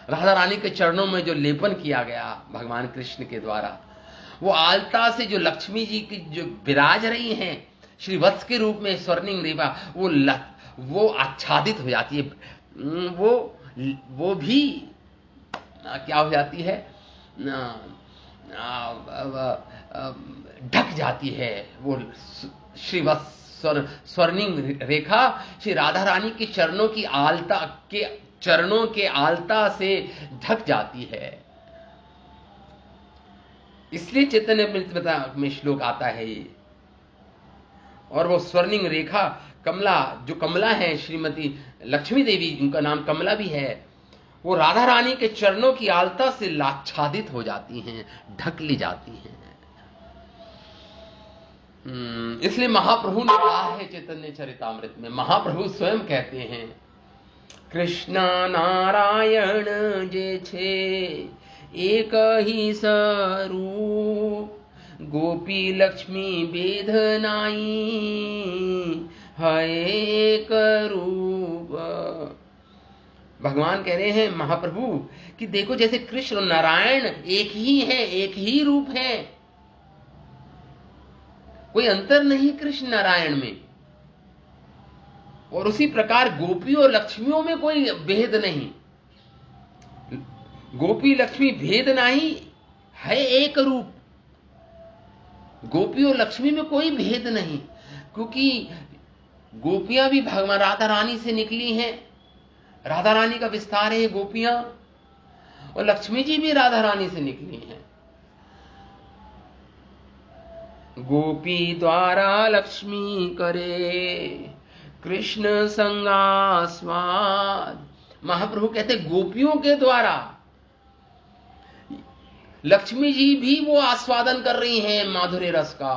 राधा रानी के चरणों में जो लेपन किया गया भगवान कृष्ण के द्वारा, वो आलता से जो लक्ष्मी जी की जो विराज रही हैं श्री वत्स के रूप में स्वर्णिम रेखा, वो आच्छादित हो जाती है, वो भी क्या हो जाती है, ढक जाती है। वो श्री वत्स स्वर्णिम रेखा श्री राधा रानी के चरणों की आलता के चरणों के आलता से ढक जाती है। इसलिए चैतन्य में श्लोक आता है ये। और वो स्वर्णिम रेखा कमला, जो कमला है श्रीमती लक्ष्मी देवी, उनका नाम कमला भी है, वो राधा रानी के चरणों की आलता से लाच्छादित हो जाती हैं, ढक ली जाती हैं। इसलिए महाप्रभु ने कहा है चैतन्य चरितामृत में, महाप्रभु स्वयं कहते हैं, कृष्ण नारायण जे छे एक ही स्वरूप, गोपी लक्ष्मी वेद नाई है एक रूप। भगवान कह रहे हैं महाप्रभु कि देखो जैसे कृष्ण और नारायण एक ही है, एक ही रूप है, कोई अंतर नहीं कृष्ण नारायण में, और उसी प्रकार गोपियों और लक्ष्मियों में कोई भेद नहीं, गोपी लक्ष्मी भेद नहीं है एक रूप, गोपी और लक्ष्मी में कोई भेद नहीं, क्योंकि गोपियां भी भगवान राधा रानी से निकली हैं, राधा रानी का विस्तार है गोपियां, और लक्ष्मी जी भी राधा रानी से निकली हैं। गोपी द्वारा लक्ष्मी करे कृष्ण संगास्वाद। महाप्रभु कहते गोपियों के द्वारा लक्ष्मी जी भी वो आस्वादन कर रही हैं माधुर्य रस का,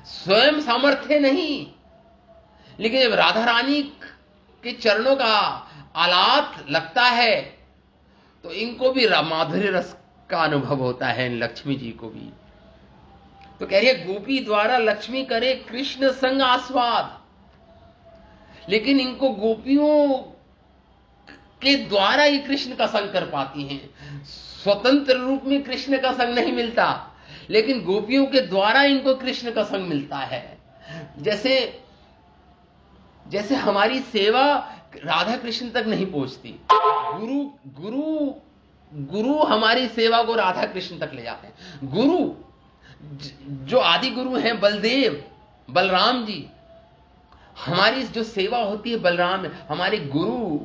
स्वयं सामर्थ्य नहीं, लेकिन जब राधा रानी के चरणों का आलाप लगता है तो इनको भी माधुर्य रस का अनुभव होता है, लक्ष्मी जी को भी। तो कह रही है गोपी द्वारा लक्ष्मी करे कृष्ण संग आस्वाद, लेकिन इनको गोपियों के द्वारा ही कृष्ण का संग कर पाती हैं, स्वतंत्र रूप में कृष्ण का संग नहीं मिलता, लेकिन गोपियों के द्वारा इनको कृष्ण का संग मिलता है। जैसे हमारी सेवा राधा कृष्ण तक नहीं पहुंचती, गुरु हमारी सेवा को राधा कृष्ण तक ले जाते हैं। गुरु जो आदि गुरु हैं बलदेव, बलराम जी, हमारी जो सेवा होती है बलराम, हमारे गुरु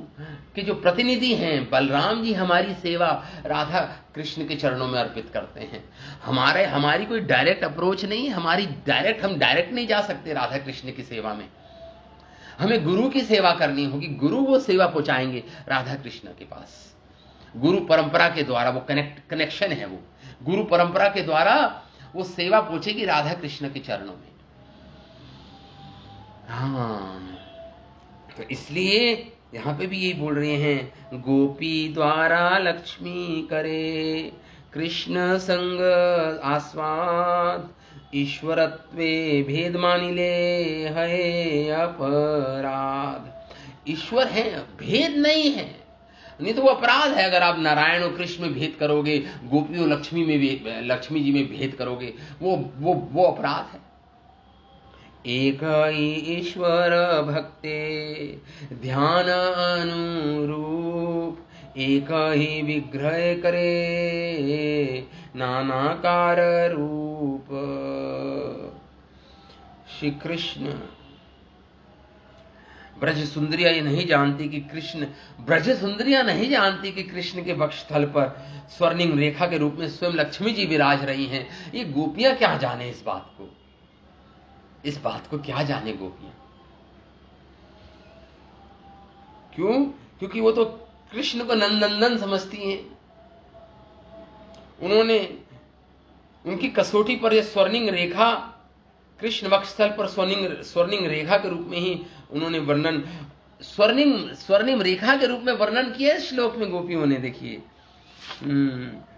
के जो प्रतिनिधि हैं बलराम जी, हमारी सेवा राधा कृष्ण के चरणों में अर्पित करते हैं। हमारी कोई डायरेक्ट अप्रोच नहीं है, हम डायरेक्ट नहीं जा सकते राधा कृष्ण की सेवा में, हमें गुरु की सेवा करनी होगी, गुरु वो सेवा पहुंचाएंगे राधा कृष्ण के पास, गुरु परंपरा के द्वारा, वो कनेक्शन है, वो गुरु परंपरा के द्वारा वो सेवा पहुंचेगी राधा कृष्ण के चरणों में। हाँ, तो इसलिए यहां पे भी यही बोल रहे हैं, गोपी द्वारा लक्ष्मी करे कृष्ण संग आस्वाद, ईश्वरत्वे भेद मानिले है अपराध। ईश्वर है, भेद नहीं है, नहीं तो वो अपराध है। अगर आप नारायण और कृष्ण में भेद करोगे, गोपी और लक्ष्मी जी में भेद करोगे, वो अपराध है। एक ही ईश्वर भक्ते ध्यान अनुरूप, एक ही विग्रह करे नानाकार रूप। श्री कृष्ण, ब्रज सुंदरियां ये नहीं जानती कि कृष्ण, ब्रज सुंदरियां नहीं जानती कि कृष्ण के वक्षस्थल पर स्वर्णिम रेखा के रूप में स्वयं लक्ष्मी जी विराज रही हैं। ये गोपियां क्या जाने इस बात को क्या जाने गोपियां? क्यों? क्योंकि वो तो कृष्ण को नंदनंदन समझती हैं। उनकी कसौटी पर यह स्वर्णिम रेखा, कृष्ण वक्षस्थल पर स्वर्णिम रेखा के रूप में ही उन्होंने वर्णन, स्वर्णिम रेखा के रूप में वर्णन किया इस श्लोक में गोपियों ने। देखिए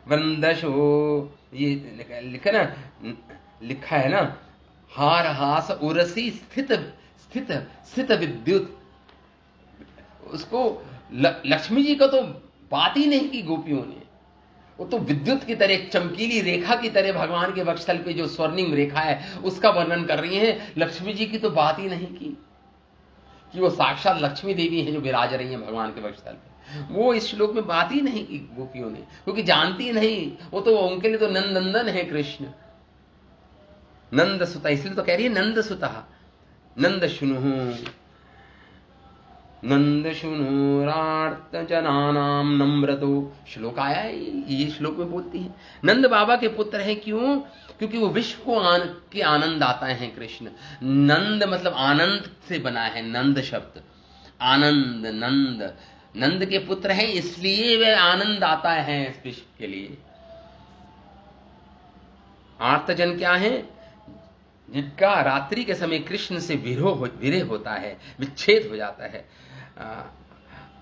वंदशो, ये लिखा है ना, हार हास उरसी स्थित विद्युत। उसको लक्ष्मी जी का तो बात ही नहीं की गोपियों ने। वो तो विद्युत की तरह, एक चमकीली रेखा की तरह भगवान के वक्षस्थल पे जो स्वर्णिम रेखा है उसका वर्णन कर रही हैं। लक्ष्मी जी की तो बात ही नहीं की कि वो साक्षात लक्ष्मी देवी हैं जो विराज रही हैं भगवान के वक्षस्थल पे। वो इस श्लोक में बात ही नहीं की गोपियों ने, क्योंकि जानती नहीं। वो तो उनके लिए तो नंदनंदन है कृष्ण, नंद सुता, इसलिए तो कह रही है नंद सुता। नंद शुनुरार्त जनानाम नम्रतो, श्लोक आया है, ये श्लोक में बोलती है। नंद बाबा के पुत्र हैं, क्यों? क्योंकि वो विश्व को के आनंद आता है कृष्ण। नंद मतलब आनंद से बना है, नंद शब्द आनंद, नंद नंद के पुत्र हैं, इसलिए वे आनंद आता है इस विश्व के लिए। आर्तजन क्या है? जिनका रात्रि के समय कृष्ण से विरह होता है, विच्छेद हो जाता है।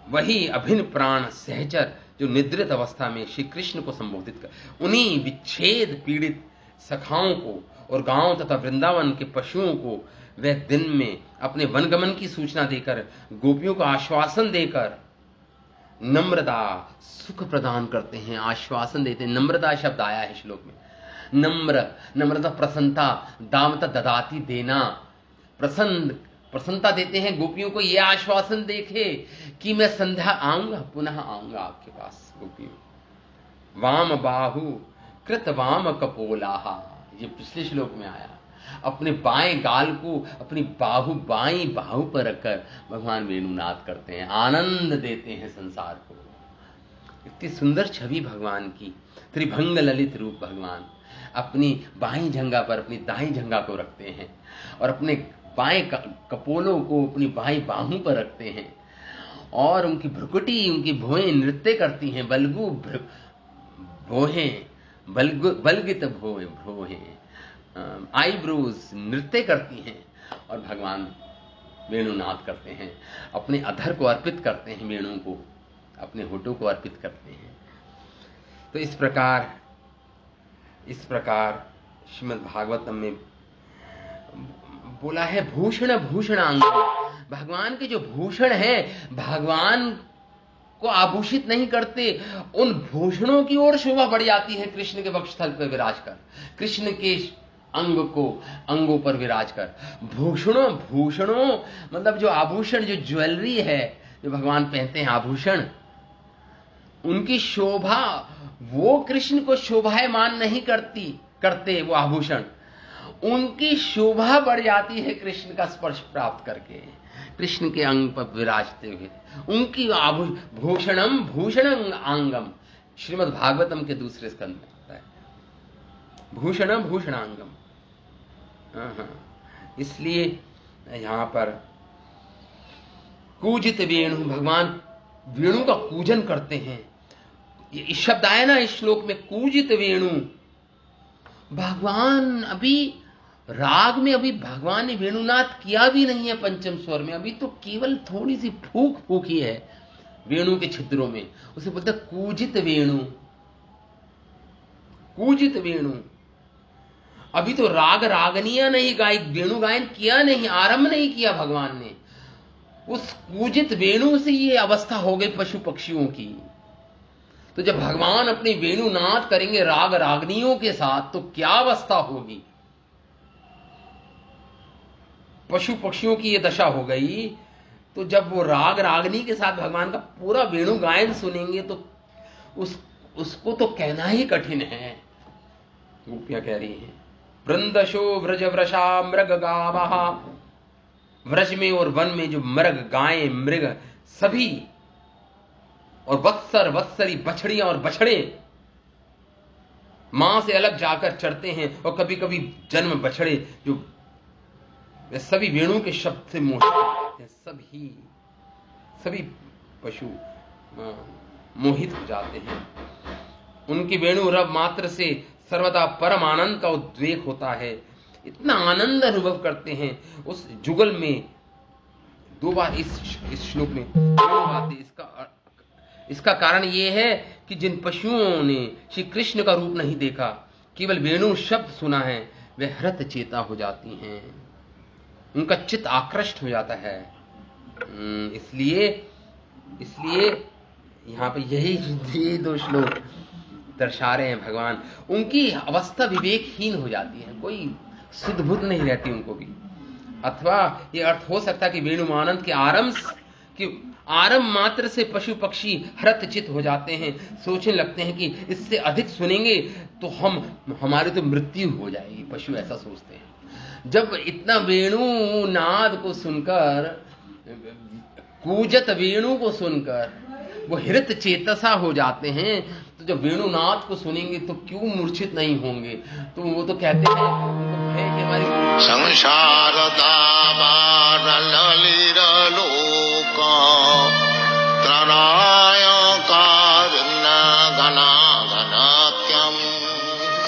वही अभिन्न प्राण सहचर जो निद्रित अवस्था में श्री कृष्ण को संबोधित कर, उन्हीं विच्छेद पीड़ित सखाओं को और गांव तथा वृंदावन के पशुओं को वह दिन में अपने वनगमन की सूचना देकर, गोपियों को आश्वासन देकर नम्रता सुख प्रदान करते हैं, आश्वासन देते हैं। नम्रता शब्द आया है श्लोक में। नम्रता प्रसन्नता, दामता ददाती देना, प्रसन्नता देते हैं गोपियों को, यह आश्वासन देखे कि मैं संध्या आऊंगा, पुनः आऊंगा आपके पास। गोपियों वाम बाहु कृत वाम कपोलाहा, ये पिछले श्लोक में आया। अपने बाएं गाल को अपनी बाईं बाहु पर रखकर भगवान वेणुनाद करते हैं, आनंद देते हैं संसार को। इतनी सुंदर छवि भगवान की, त्रिभंग ललित रूप भगवान अपनी बाईं जंघा पर अपनी दाईं जंघा को रखते हैं और अपने बाएं कपोलों को अपनी बाईं बाहों पर रखते हैं, और उनकी भ्रुकुटी, उनकी भौहें नृत्य करती हैं। बलगु भौहें, बलगित भौहें, आईब्रोज नृत्य करती हैं, और भगवान वेणुनाद करते हैं, अपने अधर को अर्पित करते हैं, वेणु को अपने होठों को अर्पित करते हैं। तो इस प्रकार श्रीमद् भागवतम में बोला है भूषण भूषणांग। भगवान के जो भूषण है, भगवान को आभूषित नहीं करते, उन भूषणों की ओर शोभा बढ़ जाती है कृष्ण के वक्षस्थल पर विराज कर, कृष्ण के अंगों पर विराज कर। भूषणों मतलब जो आभूषण, जो ज्वेलरी है जो भगवान पहनते हैं, आभूषण, उनकी शोभा, वो कृष्ण को शोभायमान नहीं करते वो आभूषण, उनकी शोभा बढ़ जाती है कृष्ण का स्पर्श प्राप्त करके, कृष्ण के अंग पर विराजते हुए। उनकी भूषणम भूषणं आंगम, श्रीमद् भागवतम के दूसरे स्कंद में आता है, भूषणम भूषणांगम। इसलिए यहां पर कूजित वेणु, भगवान वेणु का पूजन करते हैं। ये शब्द आया ना इस श्लोक में, कूजित वेणु। भगवान अभी राग में, अभी भगवान ने वेणुनाद किया भी नहीं है पंचम स्वर में, अभी तो केवल थोड़ी सी फूक ही है वेणु के छिद्रों में, उसे बोलते कूजित वेणु, कूजित वेणु। अभी तो राग रागनिया नहीं गाई, वेणु गायन किया नहीं, आरंभ नहीं किया भगवान ने। उस कूजित वेणु से ये अवस्था हो गई पशु पक्षियों की। तो जब भगवान अपनी वेणुनाद करेंगे राग रागनियों के साथ, तो क्या अवस्था होगी। पशु पक्षियों की ये दशा हो गई, तो जब वो राग रागनी के साथ भगवान का पूरा वेणु गायन सुनेंगे, तो उसको तो कहना ही कठिन है। गोपियां कह रही हैं वृंदशो व्रज वृषा मृग गावः, व्रज में और वन में जो मृग, गायें, मृग सभी, और वत्सरी बछड़ियां और बछड़े मां से अलग जाकर चढ़ते हैं, और कभी कभी जन्म बछड़े जो सभी वेणु के शब्द से मोहित हैं, सभी पशु मोहित हो जाते हैं। उनकी वेणु रव मात्र से सर्वदा परम आनंद का उद्वेग होता है, इतना आनंद अनुभव करते हैं। उस जुगल में दो बार इस श्लोक में बात है। इसका कारण यह है कि जिन पशुओं ने श्री कृष्ण का रूप नहीं देखा, केवल वेणु शब्द सुना है, वे हृत चेता हो जाती हैं, उनका चित्त आकृष्ट हो जाता है। इसलिए यहाँ पे यही 2 श्लोक दर्शा रहे हैं भगवान। उनकी अवस्था विवेकहीन हो जाती है, कोई सुध बुध नहीं रहती उनको भी। अथवा ये अर्थ हो सकता है कि वेणुमानंद के आरंभ मात्र से पशु पक्षी हृतचित हो जाते हैं, सोचने लगते हैं कि इससे अधिक सुनेंगे तो हमारी तो मृत्यु हो जाएगी, पशु ऐसा सोचते हैं। जब इतना वेणु नाद को सुनकर, कूजत वेणु को सुनकर वो हृत चेतसा हो जाते हैं, तो जब वेणुनाथ को सुनेंगे तो क्यों मूर्छित नहीं होंगे। तो वो तो कहते हैं उनको भय कि हमारी संसार दावार ललित लोका त्रणाय कारुण्य घना घनात्यम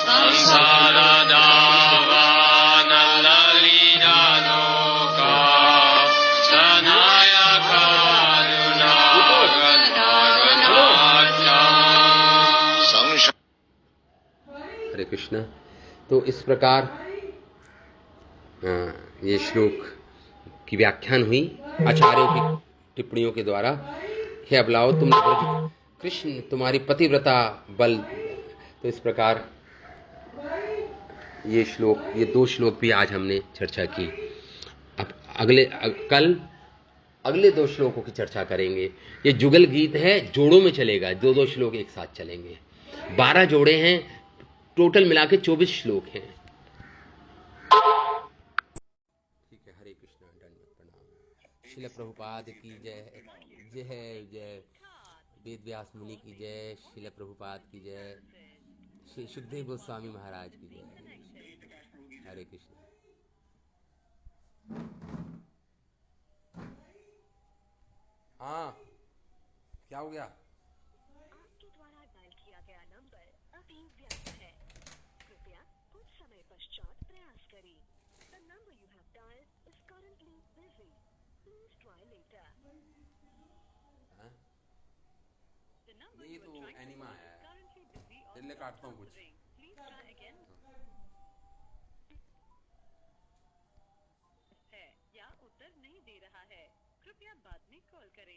संसार दावार ललित लोका त्रणाय कारुण्य हरे कृष्ण। तो इस प्रकार ये श्लोक की व्याख्यान हुई आचार्यों की टिप्पणियों के द्वारा। हे अबलाओ, तुमने ब्रज कृष्ण तुम्हारी पतिव्रता बल। तो इस प्रकार ये 2 श्लोक भी आज हमने चर्चा की। अब कल अगले 2 श्लोकों की चर्चा करेंगे। ये जुगल गीत है, जोड़ों में चलेगा, 2 श्लोक एक साथ चलेंगे। 12 जोड़े हैं, टोटल मिला के 24 श्लोक हैं। ठीक है, हरे कृष्ण, दंडवत प्रणाम। श्रील प्रभुपाद की जय। जय वेद व्यास मुनि की जय। श्रील प्रभुपाद की जय। श्री सुखदेव गोस्वामी महाराज की जय। हरे कृष्ण। हाँ, क्या हो गया? आपके द्वारा डायल किया गया नंबर अभी व्यस्त है, कृपया कुछ समय पश्चात प्रयास करें। The number you have dialed is currently busy. Please try later. ये तो एनिमा है, इसलिए काटता हूँ कुछ। है या उत्तर नहीं दे रहा है, कृपया बाद में कॉल करें।